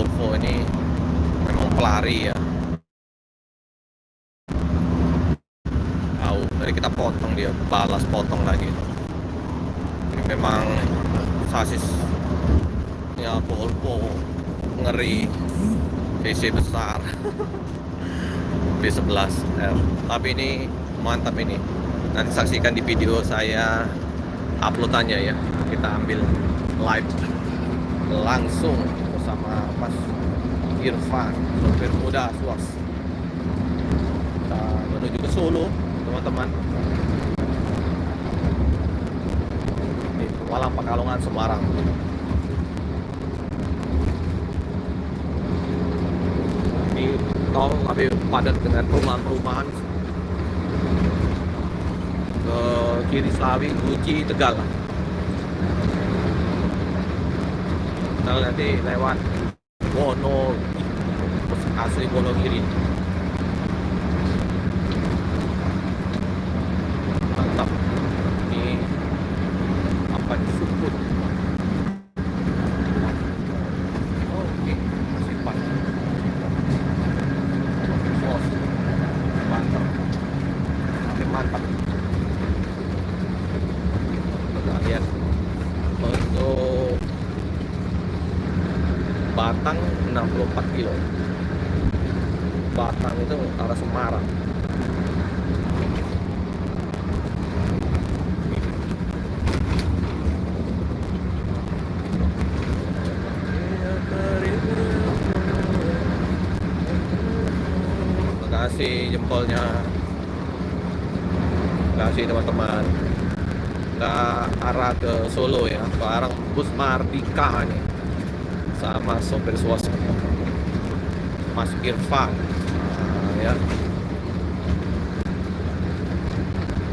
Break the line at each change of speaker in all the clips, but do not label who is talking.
Volvo ini memang pelari ya. Tadi kita potong, dia balas potong lagi. Ini memang sasis ya Volvo ngeri, PC besar. B11R. Tapi ini mantap ini. Nanti saksikan di video saya uploadannya ya. Kita ambil live langsung bersama Mas Irfan, sopir muda Suas. Kita menuju ke Solo, teman-teman. Ini Malang, Pekalongan, Semarang. Ini tol tapi padat dengan perumahan-perumahan. Ke kiri Slawi, Guci, Tegal. Kita nanti lewat Wono, asli Wonogiri. Mantap. Ini apa disebut? Oke, masih pas. Oh, mantap. Oke, mantap. Kita lihat untuk Batang 64 kilo. Batang itu arah Semarang. Terima kasih jempolnya. Terima kasih teman-teman. Kita arah ke Solo ya, bareng bus Mardika nih sama sopir Suas Mas Irfan. Ya.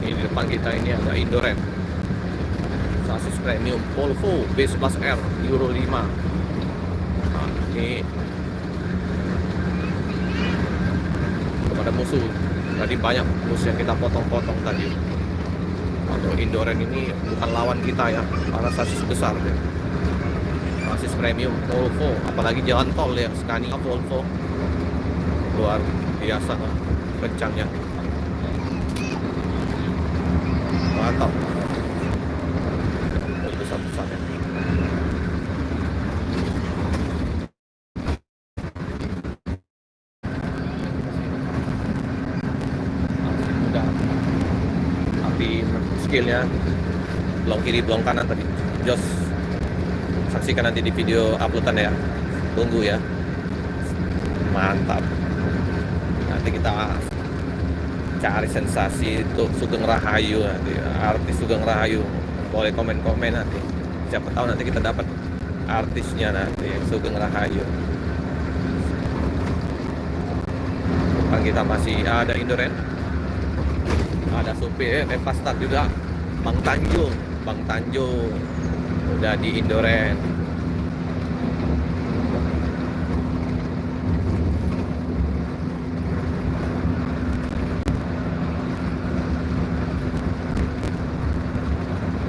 Ini di depan kita ini ada Indoren, sasis premium Volvo B11R Euro 5. Nah, ini kepada musuh. Tadi banyak musuh yang kita potong-potong tadi. Untuk Indoren ini bukan lawan kita ya, para sasis besar deh. Sasis premium Volvo, apalagi jalan tol ya, Scania Volvo luar biasa kencangnya, mantap. Itu satu-satunya. Udah, tapi skillnya belum kiri belum kanan tadi. Jos, saksikan nanti di video uploadan ya. Tunggu ya. Mantap. Nanti kita cari sensasi untuk Sugeng Rahayu nanti. Artis Sugeng Rahayu. Boleh komen-komen nanti. Siapa tahu nanti kita dapat artisnya nanti, Sugeng Rahayu. Depan kita masih ada Indoren. Ada supir Pastat juga. Bang Tanjung. Bang Tanjung udah di Indoren.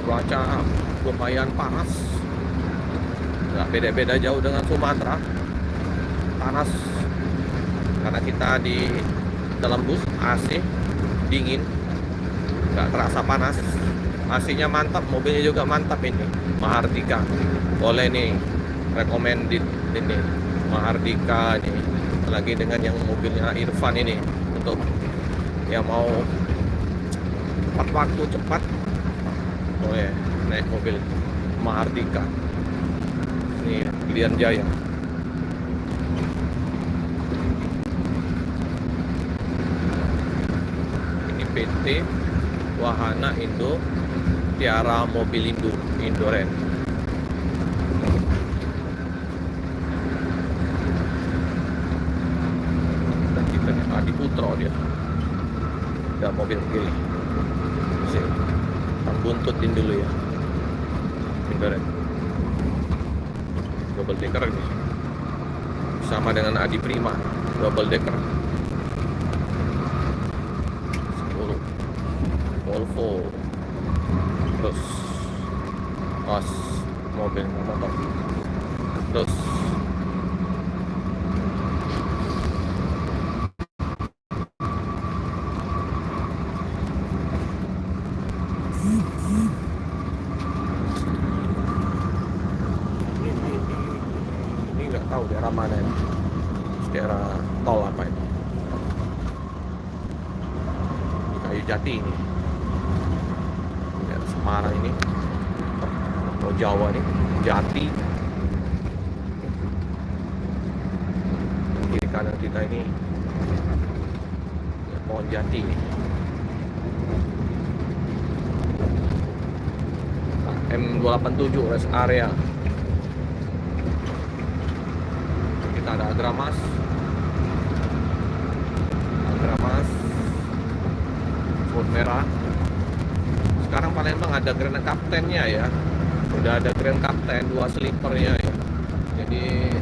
Cuaca lumayan panas, nggak beda-beda jauh dengan Sumatera. Panas karena kita di dalam bus AC dingin, nggak terasa panas. AC-nya mantap, mobilnya juga mantap ini. Mahardika, boleh nih recommended ini Mahardika nih, lagi dengan yang mobilnya Irfan ini untuk yang mau tepat waktu cepat. Oh ya, naik mobil Mahardika. Ini Pilihan Jaya. Ini PT Wahana Indo Tiara Mobilindo Indoren. Dan kita nih Adi Putro dia. Ada mobil pilih. Buntutin dulu ya. Indoren double decker ini sama dengan Adi Prima double decker 10 Volvo. Terus mobil motor. Terus nggak tahu daerah mana ini, daerah tol apa ini, di Kayu Jati ini, daerah Semarang ini, atau Jawa nih, Jati. Kiri kanan kita ini ya, pohon jati nih. M287 rest area. Kita ada Agramas, Food Merah. Sekarang Palembang ada Grand Captain-nya ya. Udah ada Grand Captain 2 sleeper-nya ya. Jadi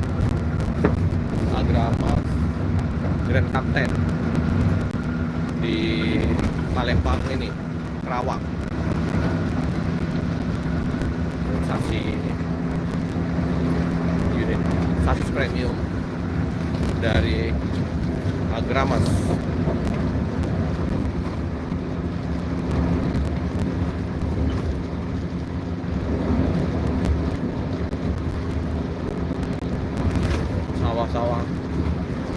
Agramas, Grand Captain di Palembang ini, Kerawang. Unit sasis premium dari Agramas. Sawah-sawah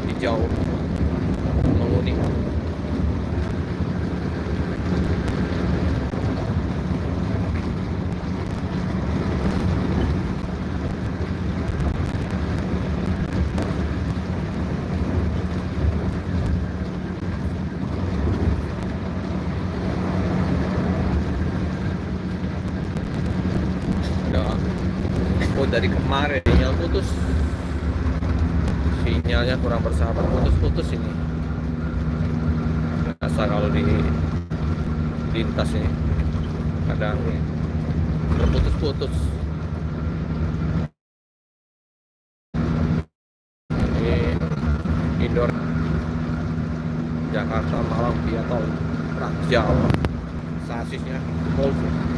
hijau menguning. Dari kemarin sinyal putus, sinyalnya kurang bersahabat, putus ini. Biasa kalau di lintas ini kadang terputus-putus. Ini indoor Jakarta Malang via tol Trans Jawa, sasisnya Volvo.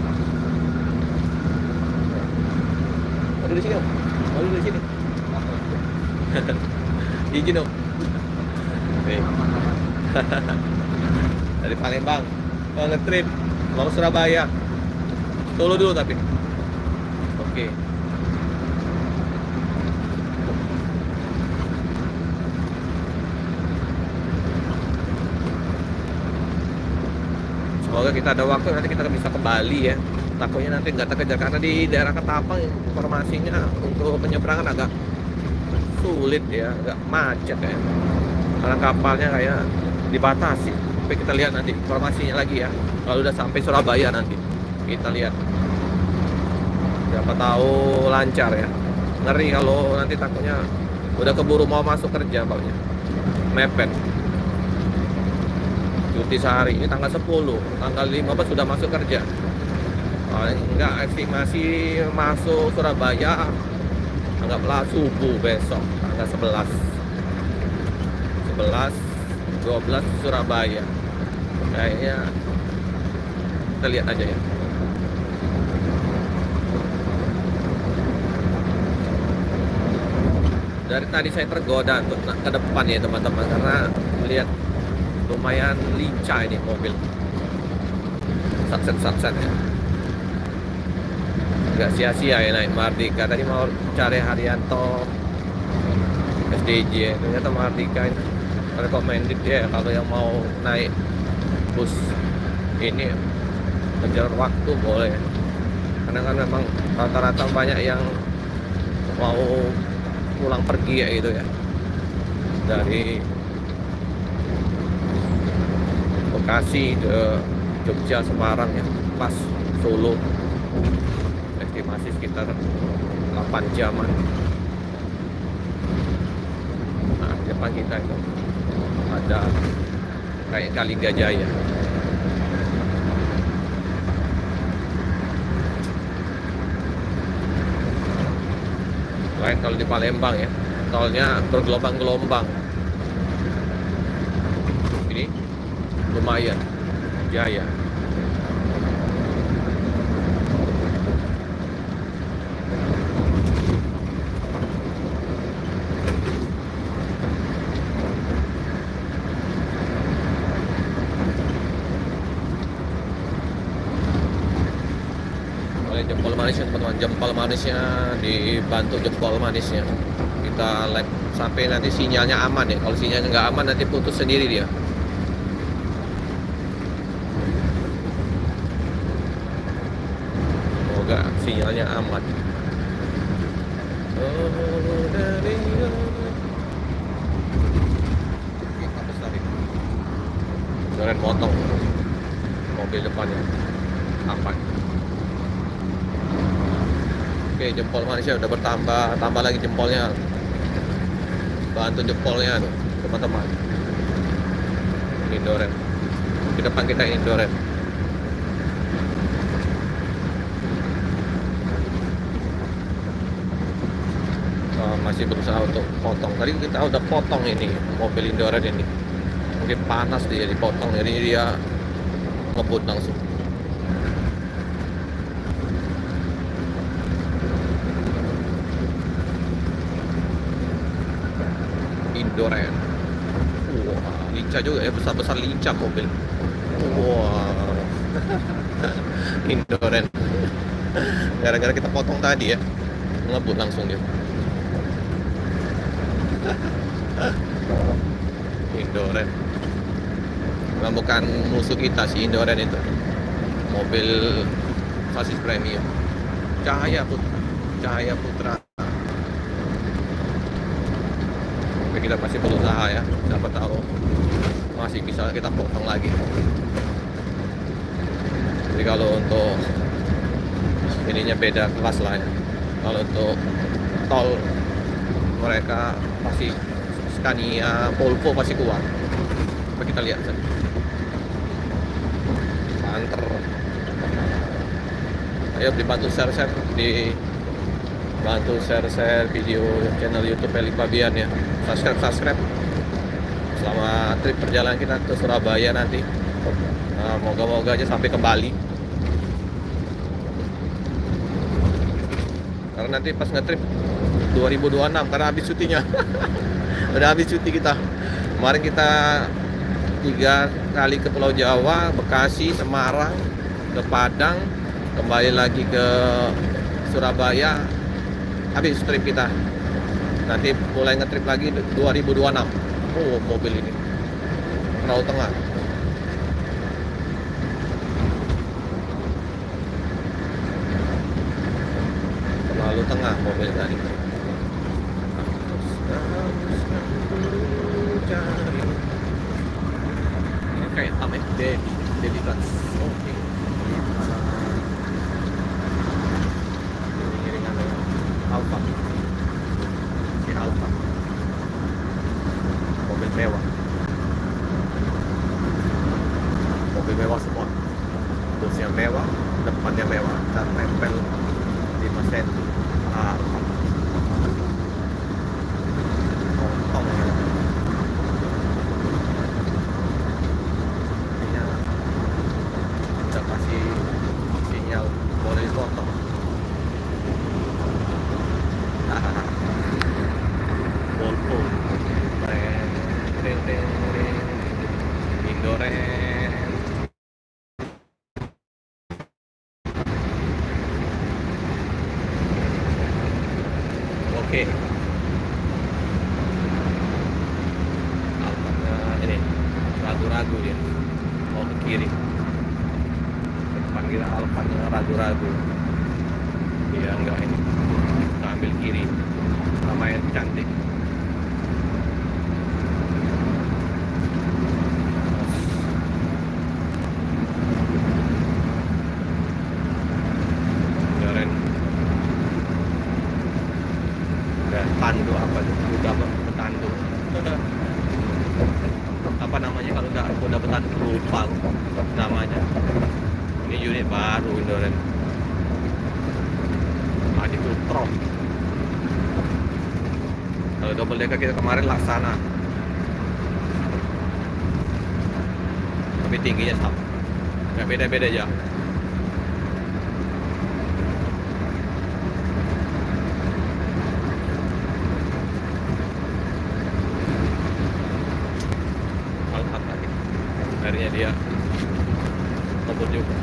Di sini om, mau di sini. Izin om. Dari Palembang mau ngetrip, mau Surabaya, Solo dulu tapi. Oke. Semoga kita ada waktu nanti kita bisa ke Bali ya. Takutnya nanti nggak terkejar karena di daerah Ketapang informasinya untuk penyeberangan agak sulit ya, agak macet ya, karena kapalnya kayak dibatasi. Tapi kita lihat nanti informasinya lagi ya, kalau udah sampai Surabaya nanti kita lihat, siapa tahu lancar ya. Ngeri kalau nanti takutnya udah keburu mau masuk kerja baunya mepet. Cuti sehari ini tanggal 10, tanggal 15 sudah masuk kerja. Enggak, estimasi masuk Surabaya anggaplah subuh besok tanggal 12 Surabaya. Kayaknya kita lihat aja ya. Dari tadi saya tergoda untuk ke depan ya teman-teman, karena melihat lumayan lincah ini mobil, satset ya. Nggak sia-sia ya naik Mardika. Tadi mau cari Haryanto SDJ, ternyata Mardika ini recommended ya kalau yang mau naik bus ini kejar waktu boleh, karena kan memang rata-rata banyak yang mau pulang pergi ya gitu ya, dari Bekasi ke Jogja, Semarang ya, pas Solo estimasi sekitar 8 jaman. Nah, di depan kita itu ada kayak Kali Gajaya. Lain kalau di Palembang ya, tolnya bergelombang-gelombang. Ini lumayan jaya. Jempol manisnya teman-teman, jempol manisnya dibantu jempol manisnya kita lap sampai nanti sinyalnya aman ya. Kalau sinyalnya nggak aman nanti putus sendiri dia. Semoga sinyalnya aman. Keren motong mobil depannya tampak. Oke, jempol manusia udah bertambah, tambah lagi jempolnya. Bantu jempolnya tuh, teman-teman. Indoren. Di depan kita Indoren. Masih berusaha untuk potong. Tadi kita udah potong ini mobil Indoren ini. Mungkin panas dia dipotong, jadi dia ngebut langsung. Indoren. Wah, lincah juga ya, besar-besar lincah mobil. Wah. Indoren. Gara-gara kita potong tadi ya, ngebut langsung dia. Indoren. Nah, bukan musuh kita si Indoren itu. Mobil sasis premium. Cahaya Putra. Tapi kita masih berusaha ya. Siapa tahu masih bisa kita potong lagi. Jadi kalau untuk ininya beda kelas lah ya. Kalau untuk tol mereka pasti Scania, Volvo pasti kuat. Coba kita lihat saja. Banter. Ayo dibantu share video channel YouTube Eli Fabian ya. Subscribe. Selama trip perjalanan kita ke Surabaya nanti. Moga-moga aja sampai ke Bali. Karena nanti pas nge-trip 2026 karena habis cutinya. Udah habis cuti kita. Kemarin kita 3 kali ke Pulau Jawa, Bekasi, Semarang, ke Padang, kembali lagi ke Surabaya. Habis trip kita. Nanti mulai nge-trip lagi 2026. Oh, mobil ini Perahu Tengah. Terlalu tengah mobil tadi. Ini kayak apa ya? Dedi kan. Oke. Ini iringan Alfa. Ini Alfa. Mobil mewah. Mobil mewah semua. Busnya mewah, depannya mewah, dan tempel 5 cm. Oke. Alpanya ini ragu-ragu dia. Mau ke kiri. Depan kita Alpanya ragu-ragu. Dia enggak ini. Kita ambil kiri. Namanya cantik. Tandu apa tuh? Kuda petandu. Apa namanya kalau udah kuda petandu, lupa namanya. Ini unit baru Indoren. Itu Tron. Kalau double decker kita kemarin Laksana. Tapi tingginya sama. Nggak beda-beda aja. Akhirnya dia ngebut juga.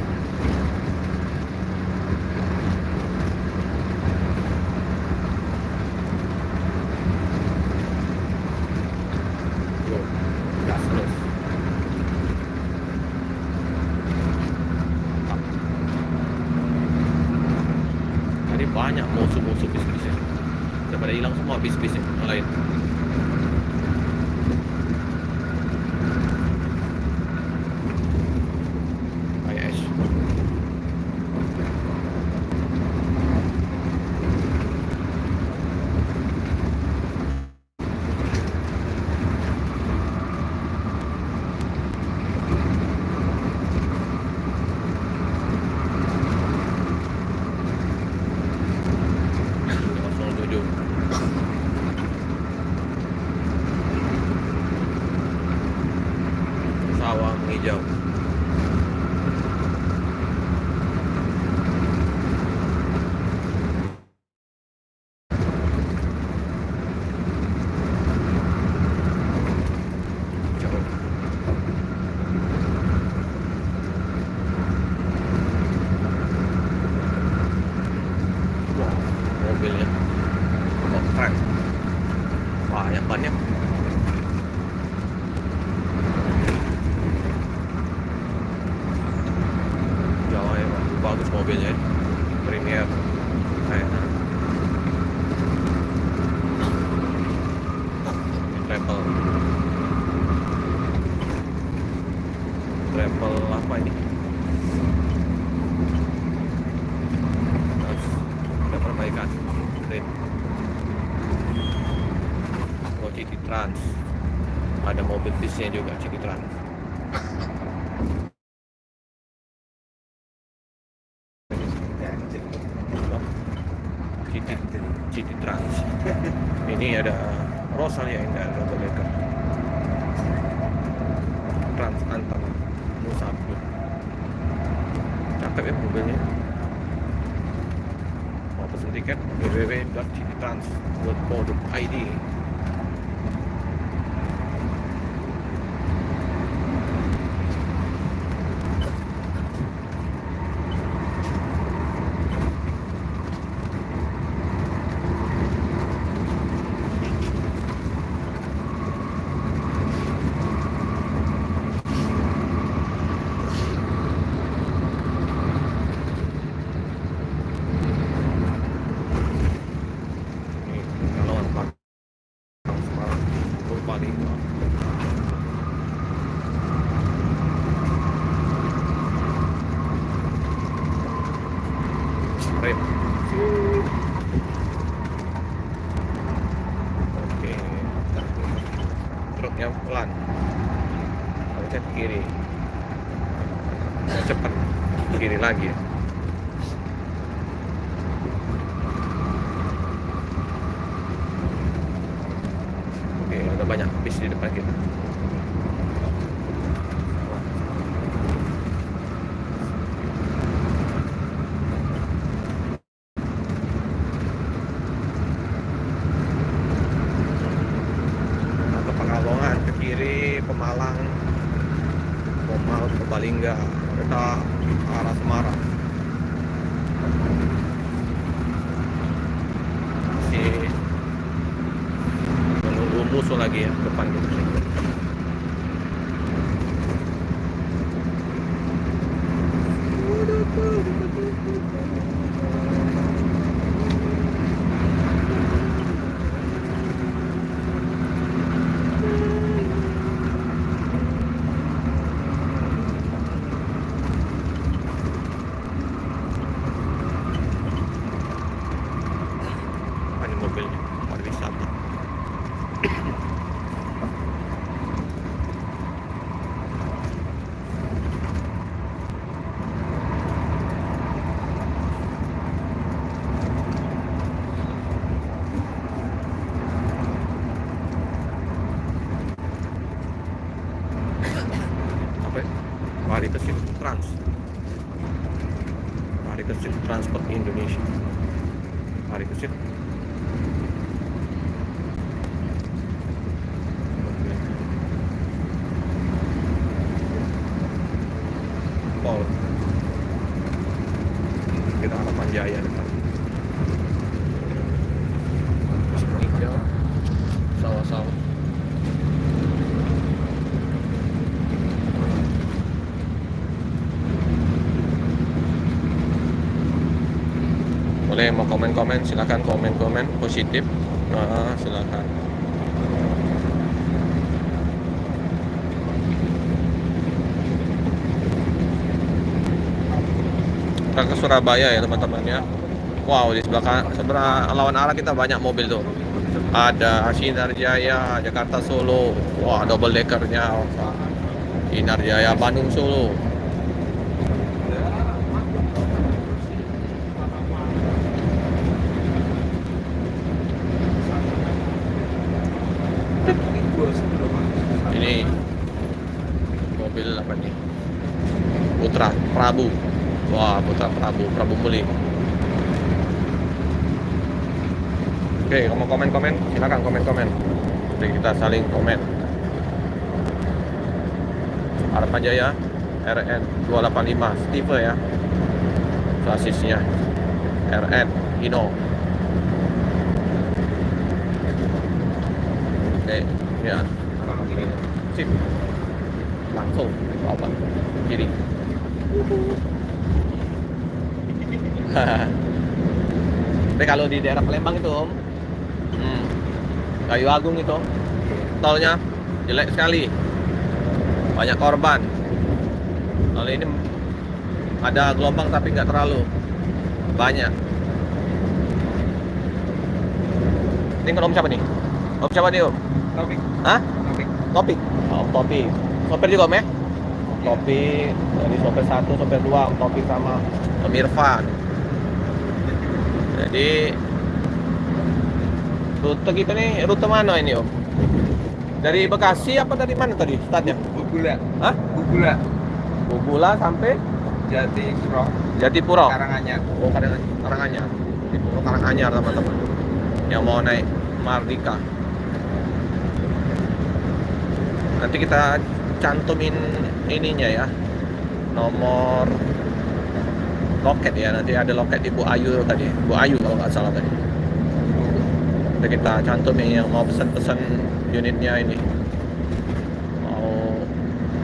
lain. Kayak es. Langsung tuju. Sawah menghijau. Jauh. Wah, mobilnya kok keren, banyak banyak. Jauh ya, bagus mobilnya, Premier kayak travel travel apa ini? Harus ada perbaikan rim. Oh, City Trans, ada mobil bisnya juga City Trans. City, City Trans. Ini ada Rosalia Indah double decker. Trans antar Nusa Penida. Cakep ya mobilnya. Mau pesen tiket www.citytrans.co.id. Ini kalau apa Semarang Purbalingga. Rem. Oke. Truknya pelan. Harusnya ke kiri. Cepat. Kiri lagi ya. Oke, ada banyak bis di depan kita. Ke Pekalongan ke kiri, Pemalang, Purbalingga, kita ke arah Semarang. Masih menunggu musuh lagi ya depan kita. Ini mobilnya pariwisata. Apa ya? Mari ke City Trans. Mari ke City Transport Indonesia. Mari ke City. Pol. Kita Harapan Jaya depan. Hijau, sawah-sawah. Boleh mau komen-komen, silakan komen-komen positif Silakan. Kita ke Surabaya ya teman-teman ya. Wow, di sebelah lawan arah kita banyak mobil tuh. Ada Sinar Jaya, Jakarta Solo. Wah, double deckernya. Sinar Jaya Bandung Solo. Ini mobil apa nih? Putra Prabu. Wah, Putra Prabu Muli. Oke, mau komen-komen? Silakan komen-komen. Jadi kita saling komen. Harapan Jaya RN 285 Steve ya. Sasisnya RN Hino. Oke, ya. Sip. Langsung apa? Kiri. Tapi kalau di daerah Palembang itu Om, Kayu Agung itu tolnya jelek sekali, banyak korban. Kalau ini ada gelombang tapi nggak terlalu banyak. Ini kan Om siapa nih? Om siapa nih Om?
Topik.
Hah? Topik. Oh, Topik. Sopir juga Om ya? Topik, dari sopir 1, sopir 2, Om Topik sama Om Irfan. Jadi rute kita nih, rute mana ini Om? Dari Bekasi apa dari mana tadi startnya?
Bubula.
Hah?
Bubula.
Bubula sampai
Jatipuro.
Jatipuro.
Karanganyar.
Oh, Karanganyar. Jatipuro Karanganyar teman-teman. Yang mau naik Mardika. Nanti kita cantumin ininya ya. Nomor loket ya, nanti ada loket di Bu Ayu tadi. Bu Ayu kalau nggak salah tadi. Nanti kita cantumin yang mau pesan-pesan unitnya ini. Mau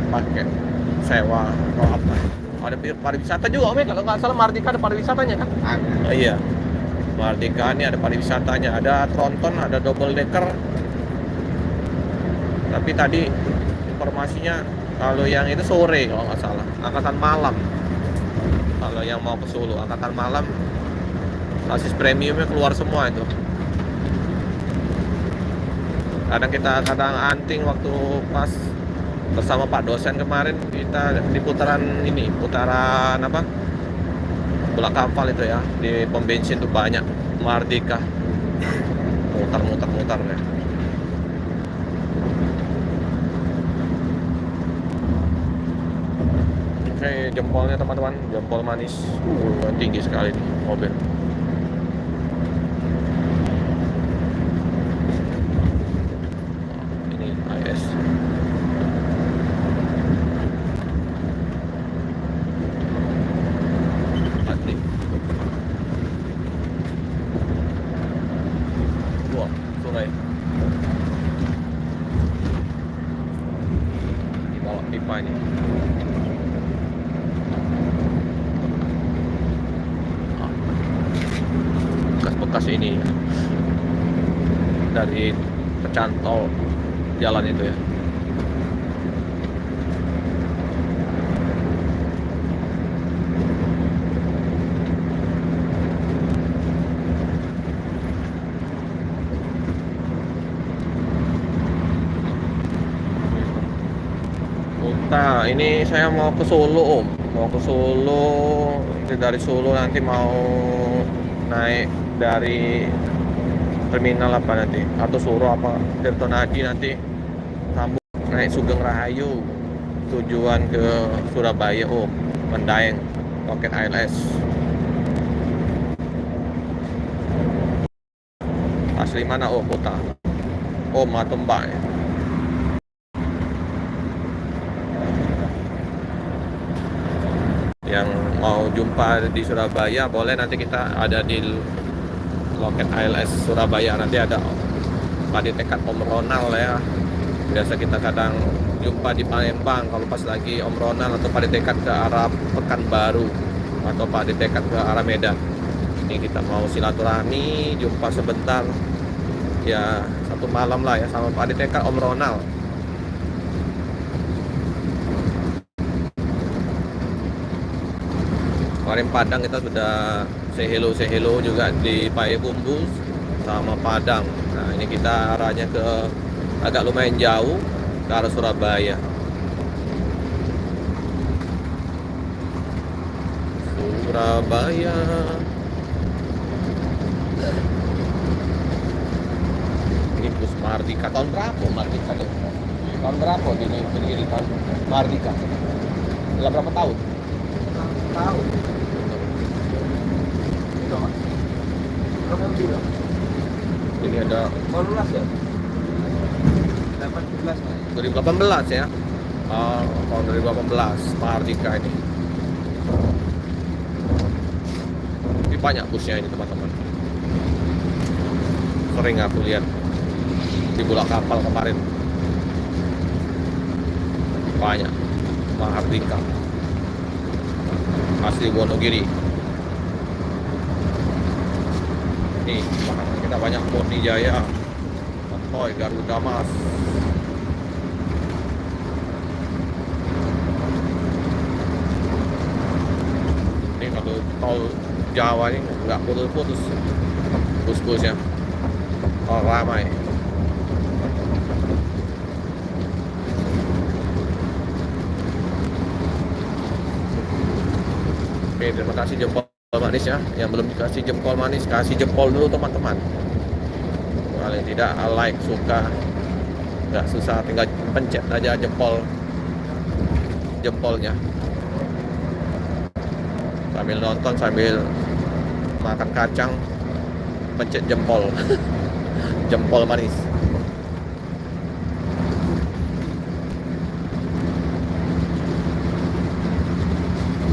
pakai sewa atau apa. Ada pariwisata juga Om ya, kalau nggak salah Mardika ada pariwisatanya kan?
Ada.
Iya. Mardika ini ada pariwisatanya, ada tronton, ada double decker. Tapi tadi informasinya kalau yang itu sore kalau nggak salah, angkatan malam. Kalau yang mau ke Solo, angkatan malam, sasis premiumnya keluar semua itu. Kadang anting waktu pas bersama Pak dosen kemarin kita di putaran apa? Bola kapal itu ya, di pom bensin tuh banyak Mardika. Muter ya. Oke, jempolnya teman-teman, jempol manis. Tinggi sekali nih mobil. Ini AS. Mati. Wah, sungai. Di bawah pipa ini. Bekas ini ya, dari pecahan tol jalan itu ya. Nah, ini saya mau ke Solo Om, mau ke Solo. Dari Solo nanti mau naik dari terminal apa nanti, atau Suro apa Tirtonadi, nanti sambung naik Sugeng Rahayu tujuan ke Surabaya Om, Mendaeng, loket ALS. Asli mana Om kota? Om atau Mbak ya? Yang mau jumpa di Surabaya boleh, nanti kita ada di loket ALS Surabaya. Nanti ada Padi Tekad Om Ronald ya. Biasa kita kadang jumpa di Palembang kalau pas lagi Om Ronald, atau Padi Tekad ke arah Pekanbaru, atau Padi Tekad ke arah Medan. Ini kita mau silaturahmi, jumpa sebentar ya satu malam lah ya sama Pak Adit kan Om Ronald. Kemarin Padang kita sudah say hello juga di Payakumbuh sama Padang. Nah ini kita arahnya ke agak lumayan jauh ke arah Surabaya. Surabaya. Ini bus Mardika tahun berapa Mardika tuh? Tahun berapa ini pendirian Mardika? Dalam berapa tahun?
Tahun. Itu mas. Berapa kilo?
Ini ada
18 ya? 18 mas.
2018 ya. Tahun 2018 Mardika ini. Ini banyak busnya ini teman-teman. Sering aku lihat di bola kapal kemarin. Banyak Mardika. Asli Wonogiri. Nih, makanan kita banyak Poni Jaya, Toy, Garuda Mas. Ini kalau tol Jawa ini nggak putus-putus bus-busnya. Oh, ramai. Oke, terima kasih jempol manis ya. Yang belum dikasih jempol manis, kasih jempol dulu teman-teman. Kalau tidak like, suka, nggak susah, tinggal pencet aja jempolnya. Sambil nonton, sambil makan kacang, pencet jempol. Jempol manis.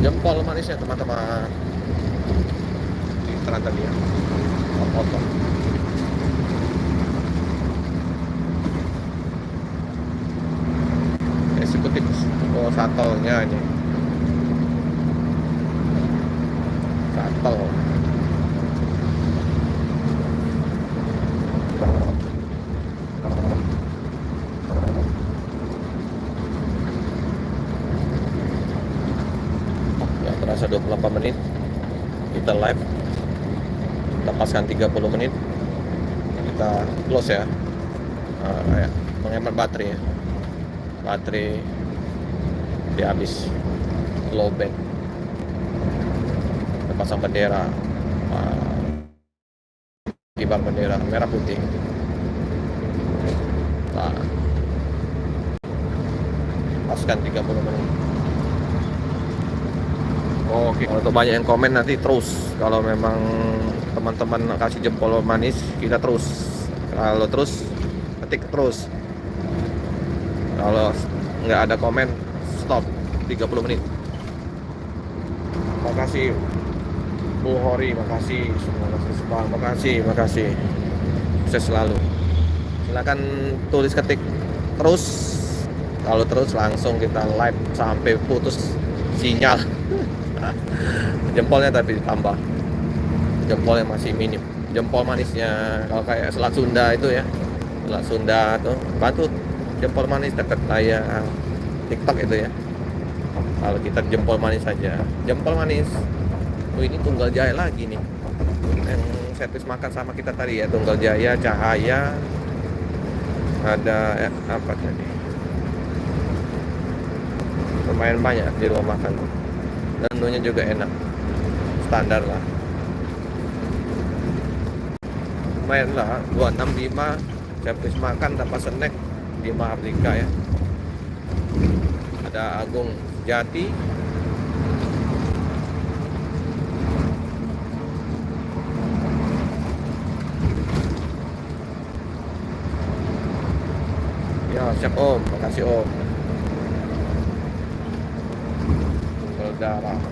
Jempol manisnya teman-teman. Di terang tadi ya. Potong. Eksekutif shuttle-nya ini. Shuttle. Terasa 28 menit kita live, kita paskan 30 menit, kita close ya. Ya menghemat baterai ya, baterai dia habis low band. Kita pasang bendera, kibar bendera merah putih. Nah, paskan 30 menit. Oke, kalau banyak yang komen nanti terus. Kalau memang teman-teman kasih jempol manis, kita terus. Kalau terus, ketik terus. Kalau nggak ada komen, stop 30 menit. Makasih Bu Hori, makasih semua, makasih. Sukses selalu. Silakan tulis ketik terus. Kalau terus langsung kita live sampai putus sinyal. Jempolnya tapi ditambah, jempolnya masih minim. Jempol manisnya kalau kayak Selat Sunda itu ya, Selat Sunda tuh bantu jempol manis dekat layar TikTok itu ya. Kalau kita jempol manis saja, jempol manis. Ini Tunggal Jaya lagi nih, yang servis makan sama kita tadi ya. Tunggal Jaya, Cahaya, ada apa tadi, lumayan banyak di rumah makan. Menunya juga enak, standar lah, lumayan lah. 265 servis makan dapat snack di Mardika ya. Ada Agung Jati, ya siap Om, makasih Om.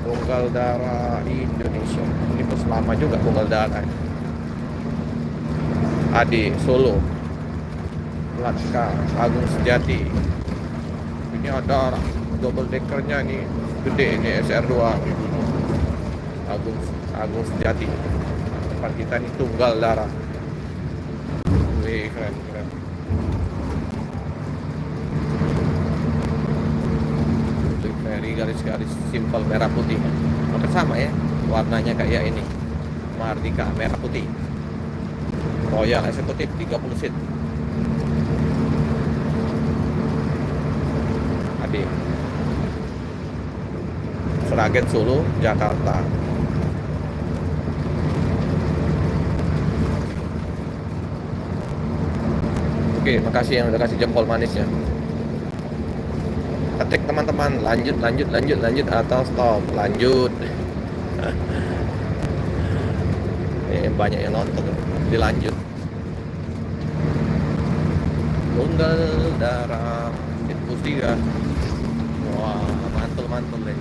Tunggal Darah Indonesia. Ini bus lama juga Tunggal Darah. Adi Solo, Latka Agung Sejati. Ini ada double deckernya nih, gede ini SR2. Agung Sejati. Tempat kita nih Tunggal Darah. Wih, keren, keren. Big Ferry garis-garis simpel merah putih. Hampir sama ya, warnanya kayak ini. Mahardika merah putih. Royal eksekutif 30 seat. Adik. Sragen Solo, Jakarta. Oke, makasih yang udah kasih jempol manisnya. Ketik teman-teman, lanjut, lanjut, lanjut, lanjut atau stop, lanjut. Banyak yang nonton, dilanjut. Tunggal darah itu 3. Wah, mantul deh.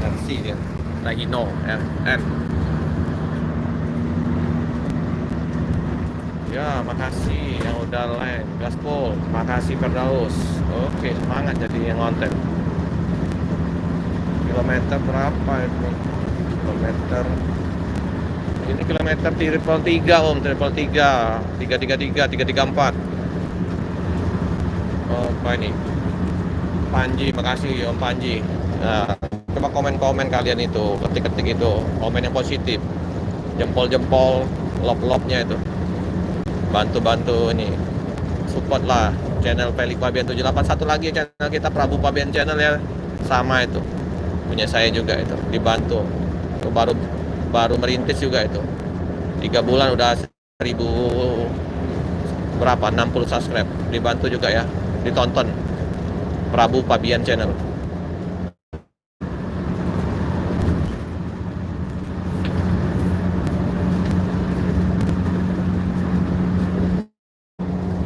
Versi dia, lagi no, N. Ya, makasih yang udah like, gaspol, makasih Firdaus. Oke, semangat jadi yang konten. Kilometer berapa itu? Kilometer ini kilometer triple 3 om, triple 3, 333, 334. Oh, apa ini? Panji, makasih om Panji. Nah, coba komen-komen kalian itu, ketik-ketik itu, komen yang positif, jempol-jempol, love-love-nya itu. Bantu-bantu ini, support lah channel Pelik Pabian 78. Satu lagi channel kita Prabu Pabian channel ya, sama itu punya saya juga itu, dibantu itu baru merintis juga itu, 3 bulan udah 1000 berapa 60 subscribe, dibantu juga ya, ditonton Prabu Pabian channel.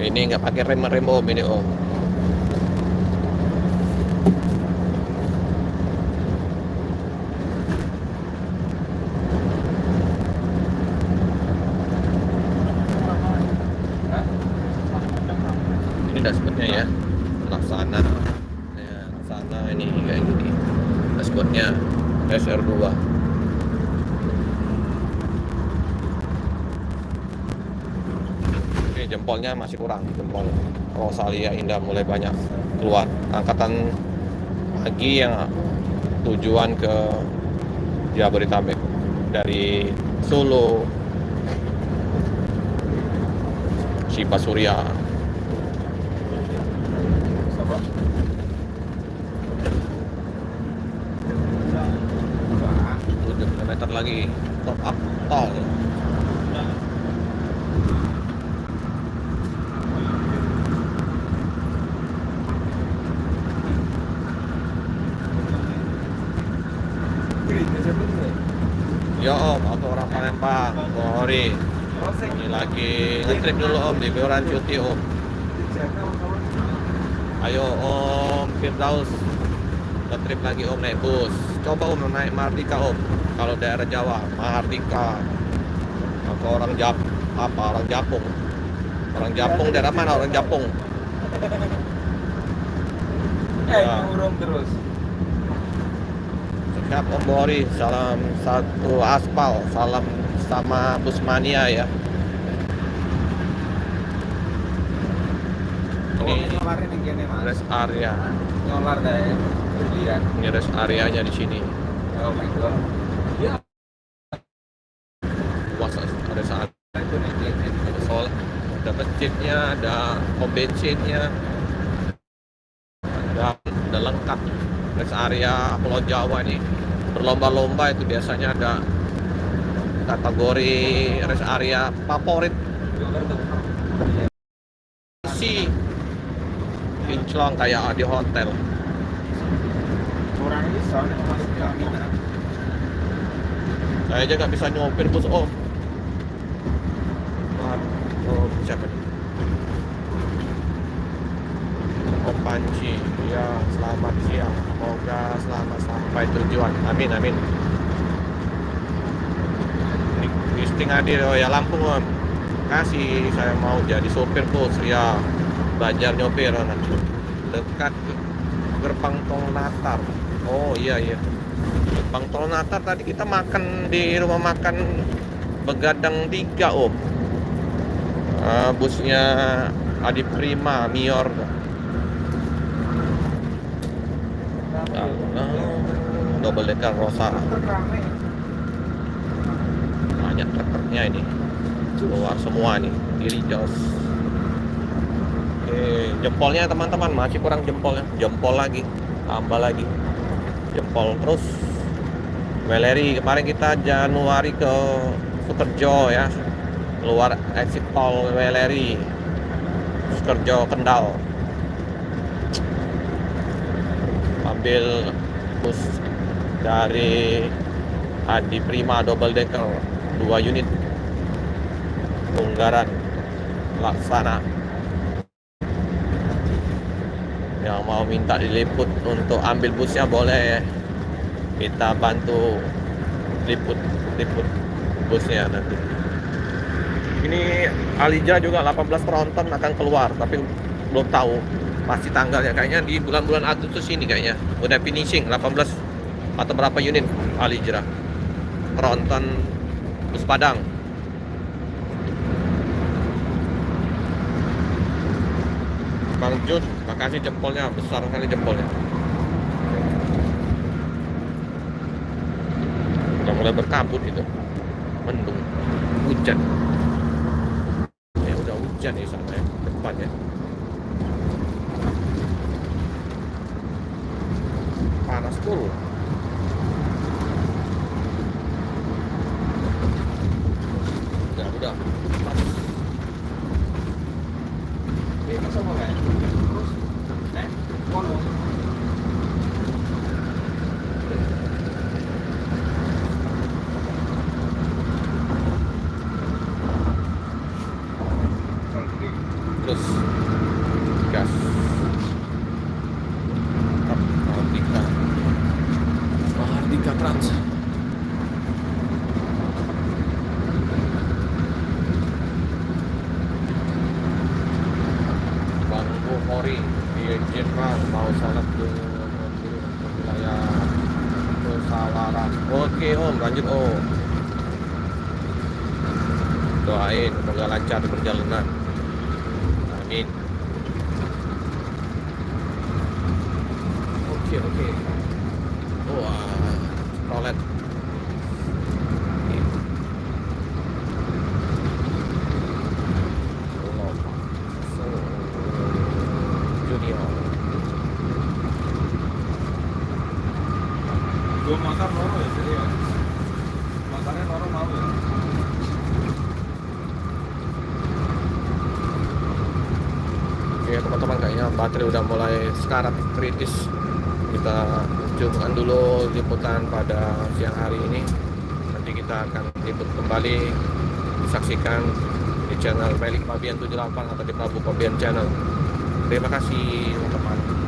Ini nggak pakai rem om ini om. Ini dashboardnya ya, laksana ya, laksana ini kayak gini dashboardnya SR2. Jempolnya masih kurang, jempol Rosalia Indah mulai banyak keluar. Angkatan pagi yang tujuan ke Jabodetabek dari Solo, Shiba Surya. 7 km lagi top up tol. Ya om, auto orang Palembang, Bohori. Ini lagi ngetrip dulu om di Beoran Cuti om. Ayo om Firdaus, ngetrip lagi om naik bus. Coba om naik Mahardika om. Kalau daerah Jawa, Mahardika. Atau orang orang Japung. Orang Japung daerah mana orang Japung?
Urung terus.
Siap Om Bohori, salam satu aspal, salam sama Busmania ya. Ini rest area.
Ngolar deh. Lihat.
Ini rest areanya di sini.
Oh my god. Ya.
Luas ada saat ada sol, ada masjidnya, ada pom bensinnya, ada lengkap. Rest area Pulau Jawa ini berlomba-lomba itu biasanya ada kategori rest area favorit si kinclong kayak di hotel.
Orang ini soalnya masuk jaminan.
Saya aja nggak bisa nyopir bus om. Oh, siapa nih? Om Panji, ya selamat siang. Semoga selamat sampai tujuan. Amin amin. Listing hadir, oh ya Lampung om. Kasih saya mau jadi sopir bus ya. Belajar nyopir nanti. Dekat gerbang tol Natar. Oh iya iya. Gerbang tol Natar tadi kita makan di rumah makan begadang 3 Om. Busnya Adi Prima Mior. Double decker Rosa. Banyak truknya ini. Keluar semua nih, kiri jos. Oke, jempolnya teman-teman masih kurang jempolnya. Jempol lagi, tambah lagi. Jempol terus. Weleri kemarin kita Januari ke Sukerjo ya. Keluar exit tol Weleri. Sukerjo Kendal. Ambil bus dari Adi Prima double decker 2 unit. Tunggaran Laksana. Yang mau minta diliput untuk ambil busnya boleh, kita bantu liput busnya nanti. Ini Alija juga 18 penonton akan keluar, tapi belum tahu pasti tanggalnya, kayaknya di bulan-bulan Agustus ini kayaknya udah finishing 18 atau berapa unit Alijra penonton bus Padang. Bang Jun, makasih jempolnya, besar sekali jempolnya. Udah mulai berkabut itu, mendung, hujan. Ya udah hujan nih sampai depan ya. Panas full. Udah.
Ini sama kan? Terus, kono.
Terus gas. Mahardika Trans. Mori di Jenderal mau salat ke wilayah Pesawaran. Oke Om, lanjut Om. Doain semoga lancar perjalanan. Amin. Oke. Wah, toilet.
Gua makan loro ya, jadi ya. Makannya loro mau ya.
Oke teman-teman, kayaknya baterai udah mulai sekarat kritis. Kita cukupkan dulu liputan pada siang hari ini. Nanti kita akan liput kembali, disaksikan di channel Melik Pabian 78 atau di Prabu Pabian Channel. Terima kasih teman-teman.